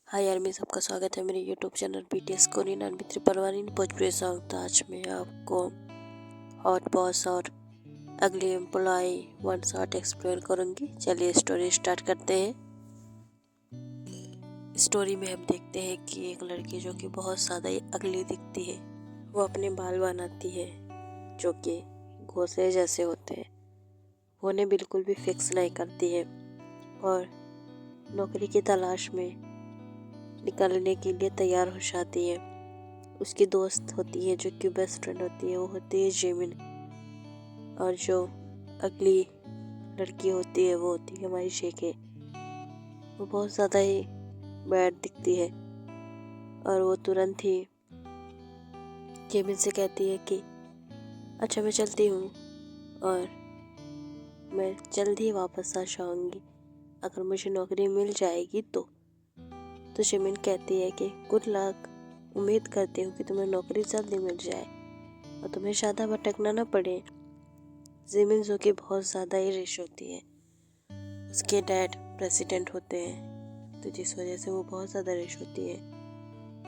हाय यार, मैं सबका स्वागत है मेरे YouTube channel BTS Korean and Mitra Parwani Bhojpuri song. तो आज मैं आपको हॉट बॉस और अगली एम्प्लॉय वन शॉट एक्सप्लेन करूंगी। चलिए स्टोरी स्टार्ट करते हैं। स्टोरी में हम देखते हैं कि एक लड़की जो कि बहुत ज़्यादा ही अगली दिखती है, वो अपने बाल बनाती है जो कि घोंसले जैसे होते हैं। वो उन्हें बिल्कुल भी फिक्स नहीं करती है और नौकरी की तलाश में निकलने के लिए तैयार हो जाती है। उसकी दोस्त होती है जो कि बेस्ट फ्रेंड होती है, वो होती है जिमिन। और जो अगली लड़की होती है वो होती है हमारी शेके। वो बहुत ज़्यादा ही बैड दिखती है और वो तुरंत ही जिमिन से कहती है कि अच्छा मैं चलती हूँ और मैं जल्द ही वापस आ जाऊँगी अगर मुझे नौकरी मिल जाएगी तो जिमिन कहती है कि गुड लक, उम्मीद करती हूँ कि तुम्हें नौकरी जल्दी मिल जाए और तुम्हें ज़्यादा भटकना ना पड़े। जिमिन जो कि बहुत ज़्यादा ही रिच होती है, उसके डैड प्रेसिडेंट होते हैं, तो जिस वजह से वो बहुत ज़्यादा रिच होती है।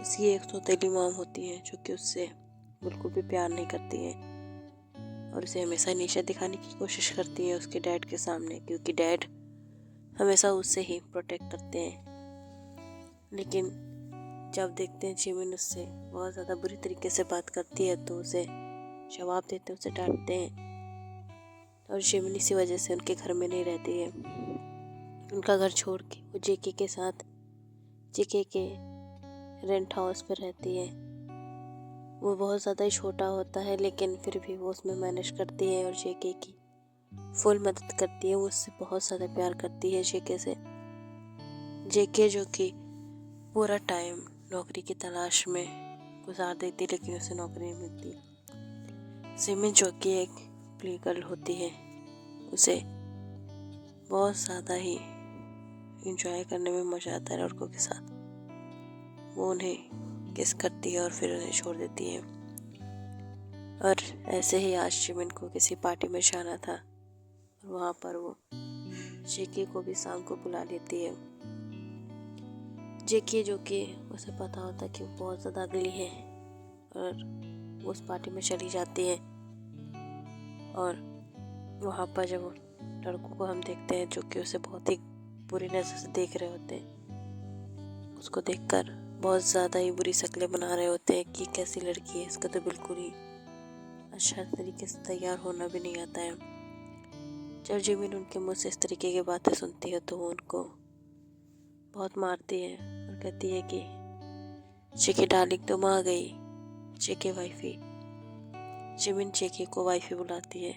उसकी एक सौतेली मॉम होती है जो कि उससे बिल्कुल भी प्यार नहीं करती है और उसे हमेशा नीचा दिखाने की कोशिश करती है उसके डैड के सामने, क्योंकि डैड हमेशा उससे ही प्रोटेक्ट करते हैं। लेकिन जब देखते हैं जिमिन उससे बहुत ज़्यादा बुरी तरीके से बात करती है तो उसे जवाब देते हैं, उसे डांटते हैं और जिमिन इसी वजह से उनके घर में नहीं रहती है। उनका घर छोड़ के वो जेके के साथ जेके के रेंट हाउस पर रहती है। वो बहुत ज़्यादा ही छोटा होता है लेकिन फिर भी वो उसमें मैनेज करती है और जेके की फुल मदद करती है। वो उससे बहुत ज़्यादा प्यार करती है जेके से। जेके जो कि पूरा टाइम नौकरी की तलाश में गुजार देती लेकिन उसे नौकरी नहीं मिलती। जिमिन जो कि एक प्ले गर्ल होती है, उसे बहुत ज़्यादा ही इंजॉय करने में मज़ा आता है लड़कों के साथ। वो उन्हें किस करती है और फिर उन्हें छोड़ देती है। और ऐसे ही आज जिमिन को किसी पार्टी में जाना था और वहाँ पर वो जेके को भी शाम को बुला लेती है। जेके जो कि उसे पता होता है कि वो बहुत ज़्यादा अगली है और वो उस पार्टी में चली जाती है। और वहाँ पर जब लड़कों को हम देखते हैं जो कि उसे बहुत ही बुरी नज़र से देख रहे होते हैं, उसको देखकर बहुत ज़्यादा ही बुरी शक्लें बना रहे होते हैं कि कैसी लड़की है, इसका तो बिल्कुल ही अच्छा तरीके से तैयार होना भी नहीं आता है। जब जिमिन उनके मुँह से इस तरीके की बातें सुनती है तो वो उनको बहुत मारती है और कहती है कि जेके डार्लिंग तुम आ गई, जेके वाइफी। जिमिन जेके को वाइफी बुलाती है,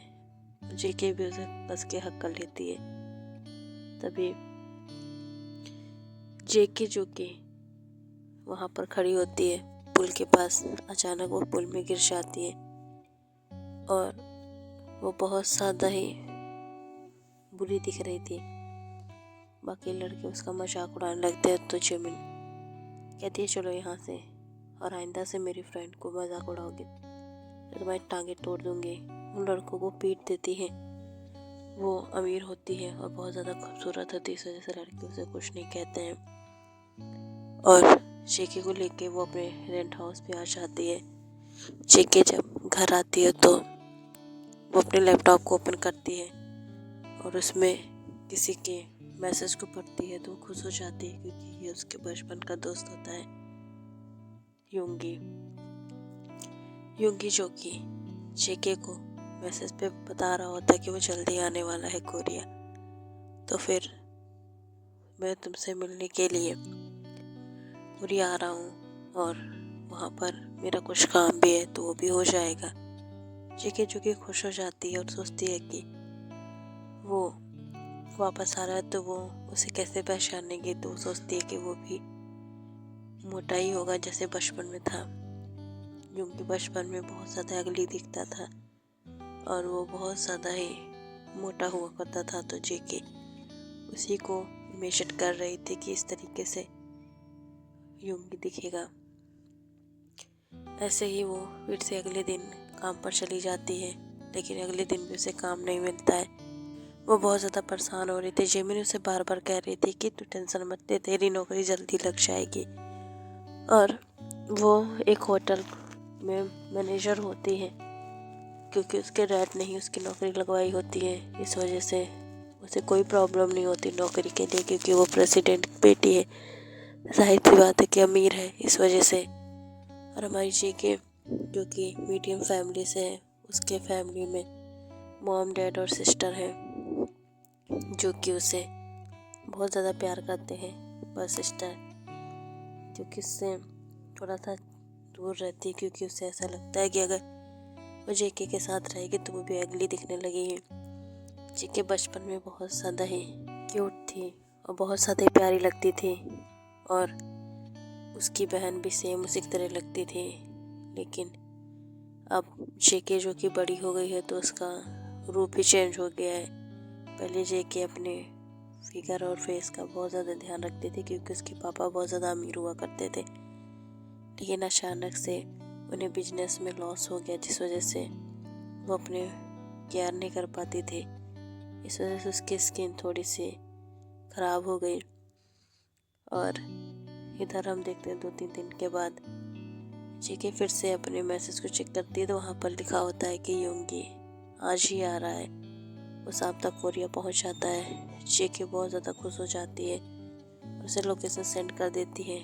जेके भी उसे कस के हक कर लेती है। तभी जेके जो कि वहाँ पर खड़ी होती है पुल के पास, अचानक वो पुल में गिर जाती है और वो बहुत ज़्यादा ही बुरी दिख रही थी। बाकी लड़के उसका मजाक उड़ाने लगते हैं तो जिमिन कहती है चलो यहाँ से, और आइंदा से मेरी फ्रेंड को मजाक उड़ाओगे तो तुम्हारी टांगें तोड़ दूंगी। उन लड़कों को पीट देती है। वो अमीर होती है और बहुत ज़्यादा खूबसूरत होती है, इस वजह से लड़के उसे कुछ नहीं कहते हैं। और जेके को लेके वो अपने रेंट हाउस पे आ जाती है। जेके जब घर आती है तो वो अपने लैपटॉप को ओपन करती है और उसमें किसी के मैसेज को पढ़ती है तो वो खुश हो जाती है, क्योंकि ये उसके बचपन का दोस्त होता है युंगी। युंगी जो कि जेके को मैसेज पे बता रहा होता है कि वो जल्दी आने वाला है कोरिया, तो फिर मैं तुमसे मिलने के लिए कोरिया आ रहा हूँ और वहाँ पर मेरा कुछ काम भी है तो वो भी हो जाएगा। जेके जो कि खुश हो जाती है और सोचती है कि वो वापस आ रहा है तो वो उसे कैसे पहचानेगी, तो वो सोचती है कि वो भी मोटा ही होगा जैसे बचपन में था। क्योंकि बचपन में बहुत ज़्यादा अगली दिखता था और वो बहुत ज़्यादा ही मोटा हुआ करता था, तो जेके उसी को इमेजिन कर रही थी कि इस तरीके से युंगी दिखेगा। ऐसे ही वो फिर से अगले दिन काम पर चली जाती है, लेकिन अगले दिन भी उसे काम नहीं मिलता है। वो बहुत ज़्यादा परेशान हो रही थी। जिमिन उसे बार बार कह रही थी कि तू टेंशन मत ले, तेरी नौकरी जल्दी लग जाएगी। और वो एक होटल में मैनेजर होती है, क्योंकि उसके डैड ने ही उसकी नौकरी लगवाई होती है। इस वजह से उसे कोई प्रॉब्लम नहीं होती नौकरी के लिए, क्योंकि वो प्रेसिडेंट की बेटी है। जाहिर सी बात है कि अमीर है इस वजह से। और हमारी जेके जो कि मीडियम फैमिली से है, उसके फैमिली में मॉम डैड और सिस्टर है जो कि उसे बहुत ज़्यादा प्यार करते हैं। पर सिस्टर जो कि उससे थोड़ा सा दूर रहती है, क्योंकि उसे ऐसा लगता है कि अगर वो जेके के साथ रहेगी तो वो भी अगली दिखने लगेगी। जेके बचपन में बहुत ज़्यादा ही क्यूट थी और बहुत ज़्यादा ही प्यारी लगती थी, और उसकी बहन भी सेम उसी की तरह लगती थी। लेकिन अब जेके जो कि बड़ी हो गई है तो उसका रूप ही चेंज हो गया है। पहले जेके अपने फिगर और फेस का बहुत ज़्यादा ध्यान रखते थे, क्योंकि उसके पापा बहुत ज़्यादा अमीर हुआ करते थे। लेकिन अचानक से उन्हें बिजनेस में लॉस हो गया, जिस वजह से वो अपने केयर नहीं कर पाती थी। इस वजह से उसकी स्किन थोड़ी सी ख़राब हो गई। और इधर हम देखते हैं 2-3 दिन के बाद जेके फिर से अपने मैसेज को चेक करती है तो वहाँ पर लिखा होता है कि योंगी आज ही आ रहा है। वो शाम तक कोरिया पहुँच जाता है। जेके बहुत ज़्यादा खुश हो जाती है, उसे लोकेशन सेंड कर देती है।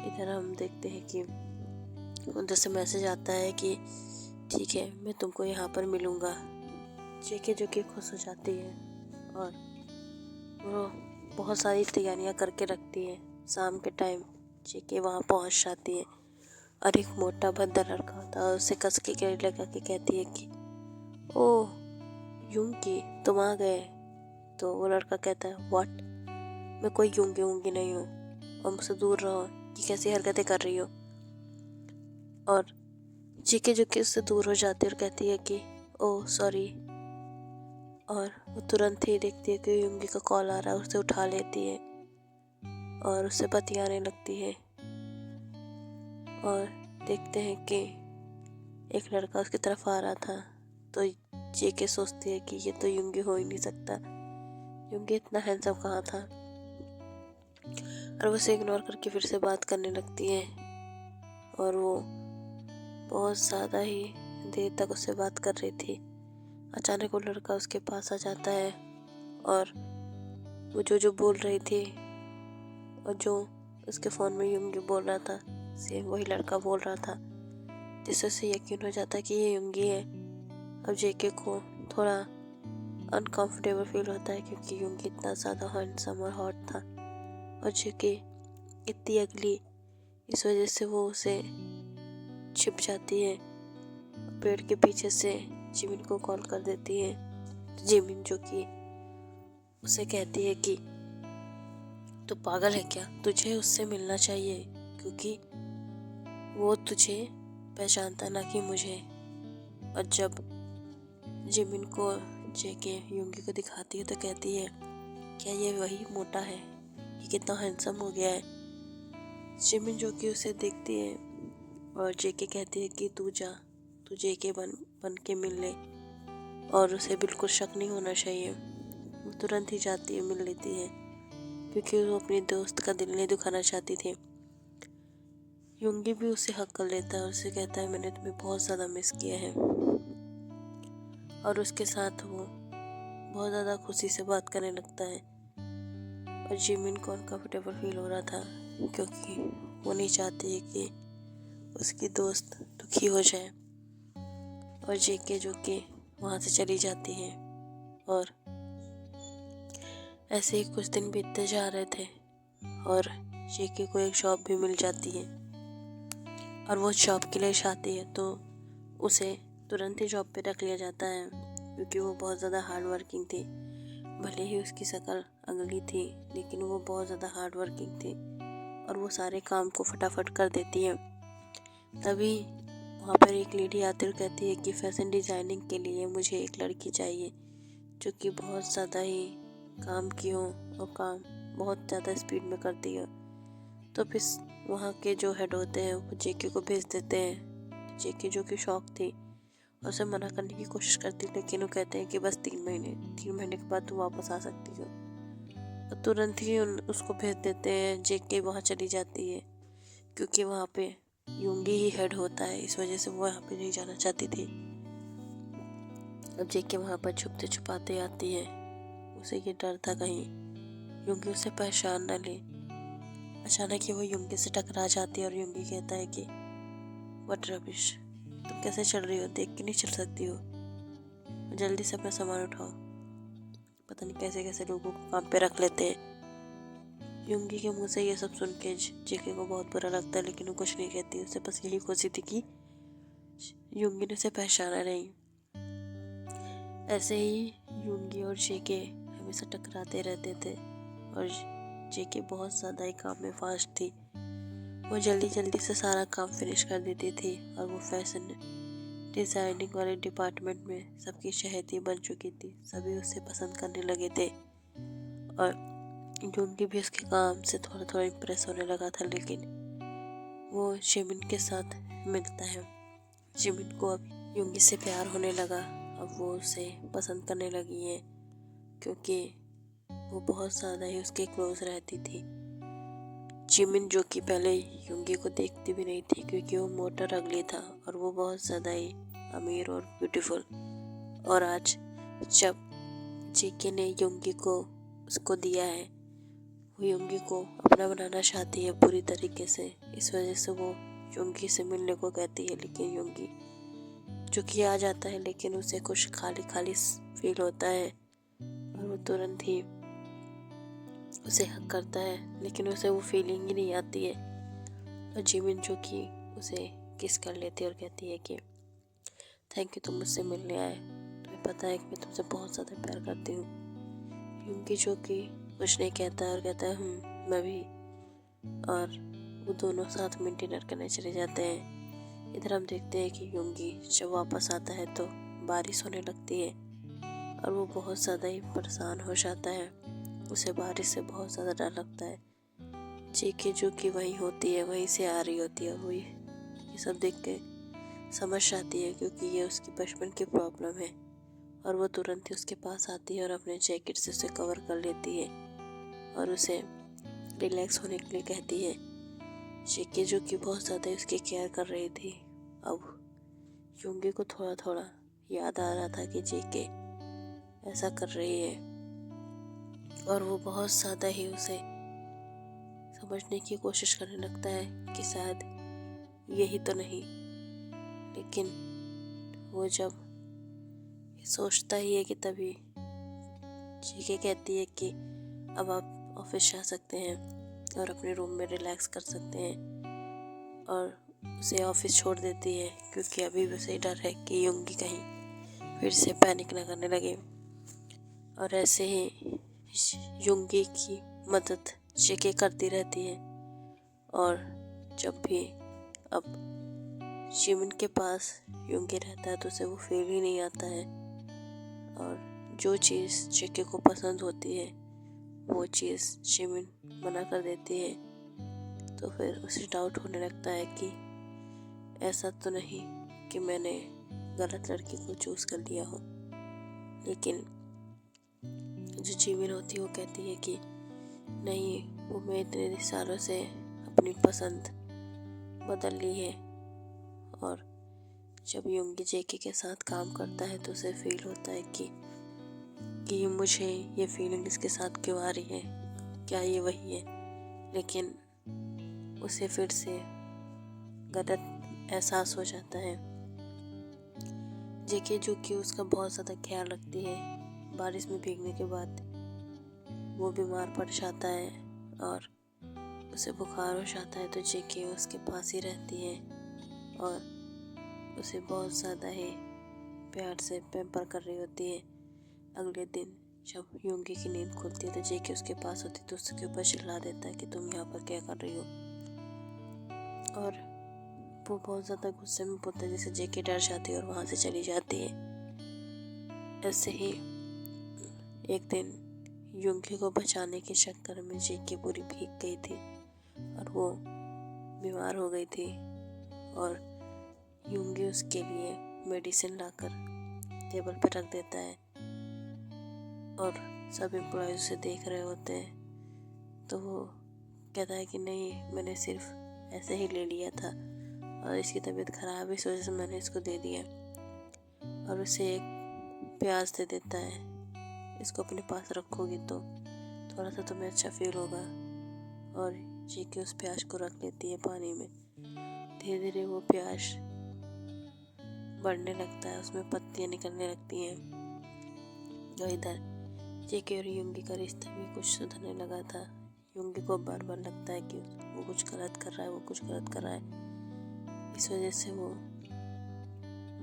इधर हम देखते हैं कि उधर से मैसेज आता है कि ठीक है, मैं तुमको यहाँ पर मिलूँगा। जेके जो कि खुश हो जाती है और वो बहुत सारी तैयारियाँ करके रखती है। शाम के टाइम जेके वहाँ पहुँच जाती है और एक मोटा भद्दा लड़का होता है, उसे कस के गले लगा के कहती है कि ओह यूंगी तुम आ गए। तो वो लड़का कहता है व्हाट, मैं कोई यूंगी नहीं हूँ और मुझसे दूर रहो, ये कैसी हरकतें कर रही हो। और जेके जो कि उससे दूर हो जाती है और कहती है कि ओह सॉरी। और वो तुरंत ही देखती है कि यूंगी का कॉल आ रहा है, उसे उठा लेती है और उससे बतियाने लगती है। और देखते हैं कि एक लड़का उसकी तरफ आ रहा था, तो जेके सोचती है कि ये तो यूंगी हो ही नहीं सकता, यूंगी इतना हैंडसम कहाँ था। और वो उसे इग्नोर करके फिर से बात करने लगती है और वो बहुत ज़्यादा ही देर तक उससे बात कर रही थी। अचानक वो लड़का उसके पास आ जाता है और वो जो बोल रही थी और जो उसके फ़ोन में यूंगी बोल रहा था सेम वही लड़का बोल रहा था, जिससे उसे यकीन हो जाता है कि ये यूंगी है। अब जेके को थोड़ा अनकंफर्टेबल फील होता है, क्योंकि यूंगी इतना ज़्यादा हैंडसम और हॉट था और जेके इतनी अगली। इस वजह से वो उसे छिप जाती है। पेड़ के पीछे से जिमिन को कॉल कर देती है। जिमिन जो कि उसे कहती है कि तू पागल है क्या, तुझे उससे मिलना चाहिए, क्योंकि वो तुझे पहचानता ना कि मुझे। और जब जिमिन को जेके यूंगी को दिखाती है तो कहती है क्या ये वही मोटा है, ये कितना हैंडसम हो गया है। जिमिन जो कि उसे देखती है और जेके कहती है कि तू जा, तू जेके बन के मिल ले, और उसे बिल्कुल शक नहीं होना चाहिए। वो तुरंत ही जाती है, मिल लेती है, क्योंकि वो अपने दोस्त का दिल नहीं दुखाना चाहती थी। यूंगी भी उसे हक कर लेता है और उसे कहता है मैंने तुम्हें बहुत ज़्यादा मिस किया है। और उसके साथ वो बहुत ज़्यादा खुशी से बात करने लगता है। और जिमिन को अनकंफर्टेबल फील हो रहा था, क्योंकि वो नहीं चाहती है कि उसकी दोस्त दुखी हो जाए। और जेके जो कि वहाँ से चली जाती है। और ऐसे ही कुछ दिन बीतते जा रहे थे और जेके को एक जॉब भी मिल जाती है और वो जॉब के लिए चाहती है, तो उसे तुरंत ही जॉब पे रख लिया जाता है, क्योंकि वो बहुत ज़्यादा हार्ड वर्किंग थी। भले ही उसकी शक्ल अगली थी, लेकिन वो बहुत ज़्यादा हार्ड वर्किंग थी और वो सारे काम को फटाफट कर देती है। तभी वहाँ पर एक लेडी आती है और कहती है कि फैशन डिज़ाइनिंग के लिए मुझे एक लड़की चाहिए जो कि बहुत ज़्यादा ही काम की हो और काम बहुत ज़्यादा स्पीड में करती हो। तो फिर वहाँ के जो हेड होते हैं वो जेके को भेज देते हैं। जेके जो कि शौक थी, और उसे मना करने की कोशिश करती है, लेकिन वो कहते हैं कि बस 3 महीने के बाद तुम वापस आ सकती हो। तो तुरंत ही उसको भेज देते हैं। जेके वहाँ चली जाती है क्योंकि वहाँ पे यूंगी ही हेड होता है, इस वजह से वो वहाँ पे नहीं जाना चाहती थी। अब जेके वहाँ पर छुपते छुपाते आती है। उसे ये डर था कहीं यूंगी उसे पहचान न ले। अचानक ही वो यूंगी से टकरा जाती है और यूंगी कहता है कि व्हाट रबिश, तुम कैसे चल रही हो, देख के नहीं चल सकती हो, जल्दी से अपना सामान उठाओ। पता नहीं कैसे कैसे लोगों को काम पे रख लेते हैं। यूंगी के मुंह से ये सब सुन के जेके को बहुत बुरा लगता है, लेकिन वो कुछ नहीं कहती। उसे बस यही खुशी थी कि यूंगी ने उसे पहचाना नहीं। ऐसे ही यूंगी और जेके हमेशा टकराते रहते थे और जेके बहुत ज़्यादा ही काम में फास्ट थी। वो जल्दी जल्दी से सारा काम फिनिश कर देती थी और वो फैशन डिज़ाइनिंग वाले डिपार्टमेंट में सबकी चहेती बन चुकी थी। सभी उसे पसंद करने लगे थे और यूंगी भी उसके काम से थोड़ा थोड़ा इम्प्रेस होने लगा था। लेकिन वो जिमिन के साथ मिलता है। जिमिन को अब यूंगी से प्यार होने लगा। अब वो उसे पसंद करने लगी है क्योंकि वो बहुत ज़्यादा ही उसके क्लोज रहती थी। जिमिन जो कि पहले यूंगी को देखती भी नहीं थी क्योंकि वो मोटा रगली था और वो बहुत ज़्यादा ही अमीर और ब्यूटीफुल। और आज जब जेके ने यूंगी को उसको दिया है, वो यूंगी को अपना बनाना चाहती है पूरी तरीके से। इस वजह से वो यूंगी से मिलने को कहती है, लेकिन यूंगी जो कि आ जाता है, लेकिन उसे कुछ खाली खाली फील होता है और वो तुरंत ही उसे हक करता है, लेकिन उसे वो फीलिंग ही नहीं आती है। और जिमिन जो कि उसे किस कर लेती है और कहती है कि थैंक यू तुम मुझसे मिलने आए, तुम्हें पता है कि मैं तुमसे बहुत ज़्यादा प्यार करती हूँ। यूंगी जो कि कुछ नहीं कहता और कहता है मैं भी। और वो दोनों साथ में डिनर करने चले जाते हैं। इधर हम देखते हैं कि यूंगी जब वापस आता है तो बारिश होने लगती है और वो बहुत ज़्यादा ही परेशान हो जाता है। उसे बारिश से बहुत ज़्यादा डर लगता है। जेके जो कि वहीं होती है, वहीं से आ रही होती है, वो ये सब देख के समझ जाती है क्योंकि ये उसकी बचपन की प्रॉब्लम है। और वो तुरंत ही उसके पास आती है और अपने जैकेट से उसे कवर कर लेती है और उसे रिलैक्स होने के लिए कहती है। जेके जो कि बहुत ज़्यादा उसकी केयर कर रही थी, अब यूंगी को थोड़ा थोड़ा याद आ रहा था कि जेके ऐसा कर रही है और वो बहुत ज़्यादा ही उसे समझने की कोशिश करने लगता है कि शायद यही तो नहीं। लेकिन वो जब सोचता ही है कि तभी जेके कहती है कि अब आप ऑफिस जा सकते हैं और अपने रूम में रिलैक्स कर सकते हैं, और उसे ऑफिस छोड़ देती है क्योंकि अभी भी उसे डर है कि यूंगी कहीं फिर से पैनिक ना करने लगे। और ऐसे ही यूंगी की मदद जेके करती रहती है और जब भी अब जिमिन के पास यूंगी रहता है तो उसे वो फील ही नहीं आता है। और जो चीज़ जेके को पसंद होती है वो चीज़ जिमिन मना कर देती है। तो फिर उसे डाउट होने लगता है कि ऐसा तो नहीं कि मैंने गलत लड़की को चूज़ कर लिया हो। लेकिन जो जिमिन होती है वो कहती है कि नहीं, वो मैं इतने सालों से अपनी पसंद बदल ली है। और जब यूंगी जेके के साथ काम करता है तो उसे फील होता है कि मुझे ये फीलिंग इसके साथ क्यों आ रही है, क्या ये वही है। लेकिन उसे फिर से गलत एहसास हो जाता है। जेके जो कि उसका बहुत ज़्यादा ख्याल रखती है, बारिश में भीगने के बाद वो बीमार पड़ जाता है और उसे बुखार हो जाता है तो जेके उसके पास ही रहती है और उसे बहुत ज़्यादा ही प्यार से पैम्पर कर रही होती है। अगले दिन जब यूंगी की नींद खुलती है तो जेके उसके पास होती है तो उसके ऊपर चिल्ला देता है कि तुम यहाँ पर क्या कर रही हो। और वो बहुत ज़्यादा गुस्से में बोलता है जिससे जेके डर जाती है और वहाँ से चली जाती है। ऐसे ही एक दिन यूंगी को बचाने के चक्कर में जेके पूरी भीग गई थी और वो बीमार हो गई थी और यूंगी उसके लिए मेडिसिन लाकर टेबल पर रख देता है और सब एम्प्लॉय उसे देख रहे होते हैं। तो वो कहता है कि नहीं, मैंने सिर्फ ऐसे ही ले लिया था और इसकी तबीयत ख़राब है, इस वजह से मैंने इसको दे दिया। और उसे एक प्याज दे देता है, इसको अपने पास रखोगी तो थोड़ा सा तुम्हें अच्छा फील होगा। और चीकी उस प्याज को रख लेती है पानी में। धीरे धीरे वो प्याज बढ़ने लगता है, उसमें पत्तियाँ निकलने लगती हैं। और इधर जेके और युंगी का रिश्ता भी कुछ सुधरने लगा था। युंगी को बार बार लगता है कि वो कुछ गलत कर रहा है, वो कुछ गलत कर रहा है। इस वजह से वो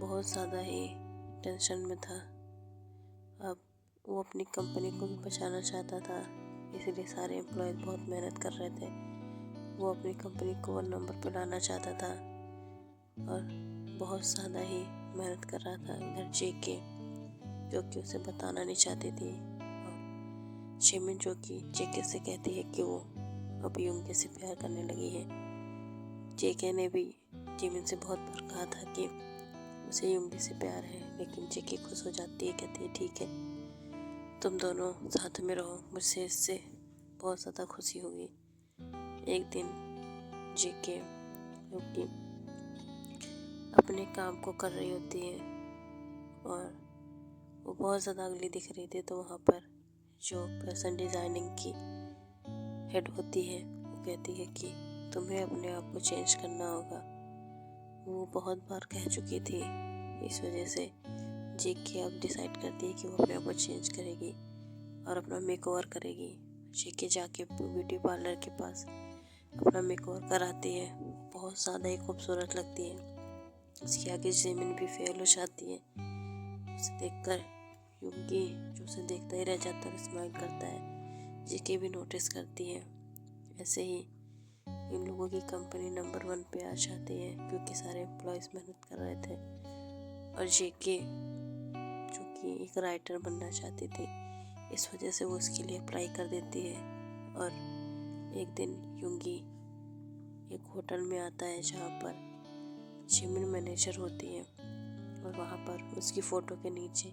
बहुत ज़्यादा ही टेंशन में था। अब वो अपनी कंपनी को भी बचाना चाहता था, इसीलिए सारे एम्प्लॉयज़ बहुत मेहनत कर रहे थे। वो अपनी कंपनी को 1 नंबर पर लाना चाहता था और बहुत ज़्यादा ही मेहनत कर रहा था। इधर जेके जो कि उसे बताना नहीं चाहती थी, और जिमिन जो कि जेके से कहती है कि वो अब युंगी से प्यार करने लगी है। जेके ने भी जिमिन से बहुत बार कहा था कि उसे युंगी से प्यार है, लेकिन जेके खुश हो जाती है, कहती है ठीक है, तुम दोनों साथ में रहो, मुझसे इससे बहुत ज़्यादा खुशी होगी। एक दिन जेके जो कि अपने काम को कर रही होती है और वो बहुत ज़्यादा अगली दिख रही थी, तो वहाँ पर जो फैशन डिज़ाइनिंग की हेड होती है वो कहती है कि तुम्हें अपने आप को चेंज करना होगा। वो बहुत बार कह चुकी थी, इस वजह से जेके अब डिसाइड करती है कि वो अपने आप को चेंज करेगी और अपना मेकओवर करेगी। जेके जाके ब्यूटी पार्लर के पास अपना मेकओवर कराती है, बहुत ज़्यादा ही खूबसूरत लगती है। उसके आगे जिमिन भी फेल हो जाती है। उसे देखकर युंगी जो उसे देखता ही रह जाता है, स्माइल करता है। जेके भी नोटिस करती है। ऐसे ही इन लोगों की कंपनी नंबर 1 पे आ जाती है, क्योंकि सारे एम्प्लॉयज़ मेहनत कर रहे थे। और जेके जो कि एक राइटर बनना चाहती थी, इस वजह से वो उसके लिए अप्लाई कर देती है। और एक दिन युंगी एक होटल में आता है जहाँ पर जिमिन मैनेजर होती है, और वहाँ पर उसकी फ़ोटो के नीचे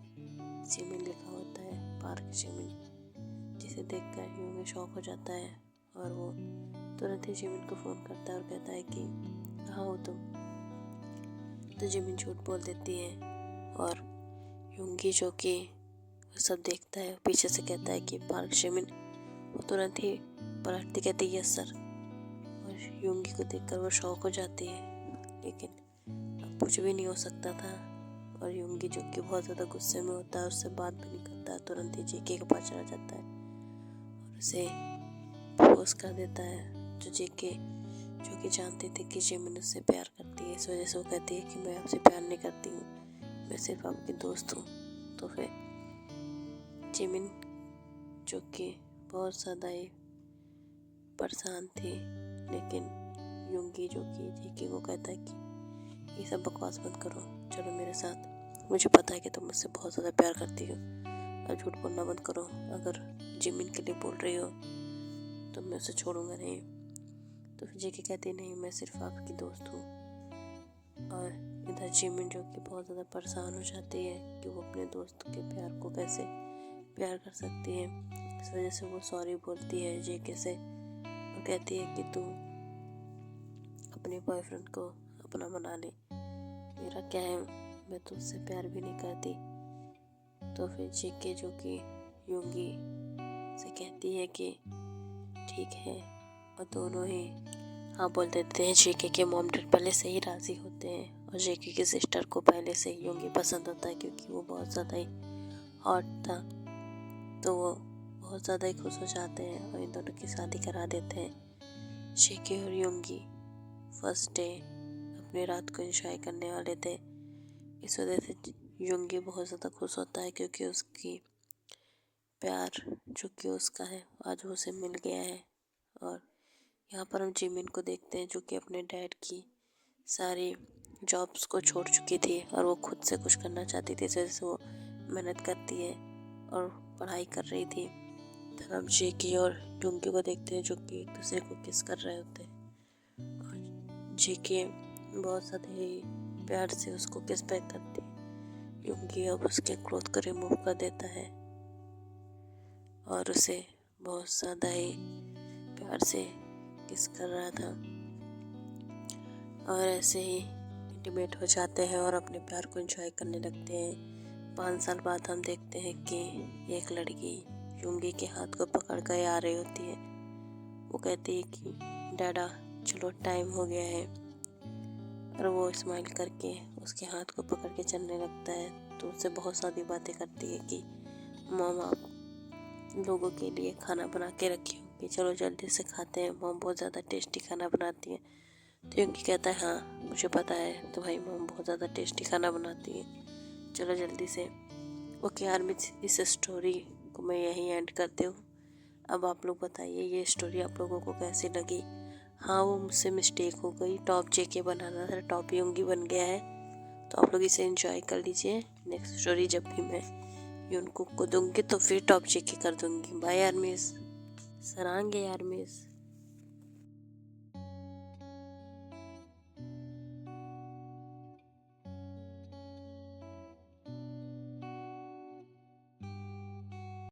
जिमिन लिखा होता है, पार्क जिमिन, जिसे देखकर युंगी शॉक हो जाता है और वो तुरंत ही जिमिन को फ़ोन करता है और कहता है कि कहाँ हो तुम। तो जिमिन झूठ बोल देती है और युंगी जो कि सब देखता है पीछे से कहता है कि पार्क जिमिन। वो तुरंत ही पलटती कहती है यस सर, और युंगी को देखकर वो शॉक हो जाती है, लेकिन अब कुछ भी नहीं हो सकता था। और युंगी जो कि बहुत ज़्यादा गुस्से में होता है, उससे बात भी नहीं करता, तुरंत ही जेके के पास चला जाता है और उसे प्रपोज कर देता है। जो जेके जो कि जानती थी कि जिमिन उससे प्यार करती है, इस वजह से वो कहती है कि मैं आपसे प्यार नहीं करती हूँ, मैं सिर्फ आपकी दोस्त हूँ। तो फिर जिमिन जो कि बहुत ज़्यादा ही परेशान थी, लेकिन युंगी जो कि जेके को कहता है कि ये सब बकवास बंद करो, चलो मेरे साथ, मुझे पता है कि तुम मुझसे बहुत ज़्यादा प्यार करती हो, अब झूठ बोलना बंद करो, अगर जिमिन के लिए बोल रही हो तो मैं उसे छोड़ूंगा नहीं। तो फिर जेके कहती नहीं, मैं सिर्फ आपकी दोस्त हूँ। और इधर जिमिन जो कि बहुत ज़्यादा परेशान हो जाती है कि वो अपने दोस्त के प्यार को कैसे प्यार कर सकती है। इस वजह से वो सॉरी बोलती है जेके से और कहती है कि तू अपने बॉयफ्रेंड को अपना बना ले, मेरा क्या है, मैं तो उससे प्यार भी नहीं करती। तो फिर जेके जो कि युंगी से कहती है कि ठीक है, और दोनों ही हाँ बोल देते हैं। जेके के मॉम डैड पहले से ही राज़ी होते हैं और जेके की सिस्टर को पहले से ही युंगी पसंद होता है, क्योंकि वो बहुत ज़्यादा ही हॉट था। तो वो बहुत ज़्यादा ही खुश हो जाते हैं और इन दोनों की शादी करा देते हैं। जेके और युंगी फर्स्ट डे अपनी रात को एंजॉय करने वाले थे। इस वजह से युंगी बहुत ज़्यादा खुश होता है, क्योंकि उसकी प्यार जो कि उसका है आज वो उसे मिल गया है। और यहाँ पर हम जिमिन को देखते हैं जो कि अपने डैड की सारी जॉब्स को छोड़ चुकी थी और वो खुद से कुछ करना चाहती थी, इस वजह से वो मेहनत करती है और पढ़ाई कर रही थी। फिर हम जेके और युंगी को देखते हैं जो कि एक दूसरे को किस कर रहे होते हैं और जेके बहुत ज़्यादा ही प्यार से उसको किस बैक करती है। यूंगी अब उसके क्लोथ को रिमूव कर देता है और उसे बहुत ज़्यादा ही प्यार से किस कर रहा था। और ऐसे ही इंटीमेट हो जाते हैं और अपने प्यार को एंजॉय करने लगते हैं। 5 साल बाद हम देखते हैं कि एक लड़की यूंगी के हाथ को पकड़ कर आ रही होती है। वो कहती है कि डैडा चलो टाइम हो गया है, और वो स्माइल करके उसके हाथ को पकड़ के चलने लगता है। तो उससे बहुत सारी बातें करती है कि मॉम आप लोगों के लिए खाना बना के रखी होगी, चलो जल्दी से खाते हैं, मॉम बहुत ज़्यादा टेस्टी खाना बनाती है। तो यूंगी कहता है हाँ मुझे पता है तुम्हारी मॉम बहुत ज़्यादा टेस्टी खाना बनाती है, चलो जल्दी से। ओके आर्मीज, इस स्टोरी को मैं यहीं एंड करती हूँ। अब आप लोग बताइए ये स्टोरी आप लोगों को कैसी लगी। हाँ वो मुझसे मिस्टेक हो गई, टॉप जेके बनाना था, टॉप यूंगी बन गया है। तो आप लोग इसे एंजॉय कर लीजिए। नेक्स्ट स्टोरी जब भी मैं यूनकुक को दूंगी तो फिर टॉप जेके कर दूंगी। बाय आर्मीज, सरांगे आर्मीज।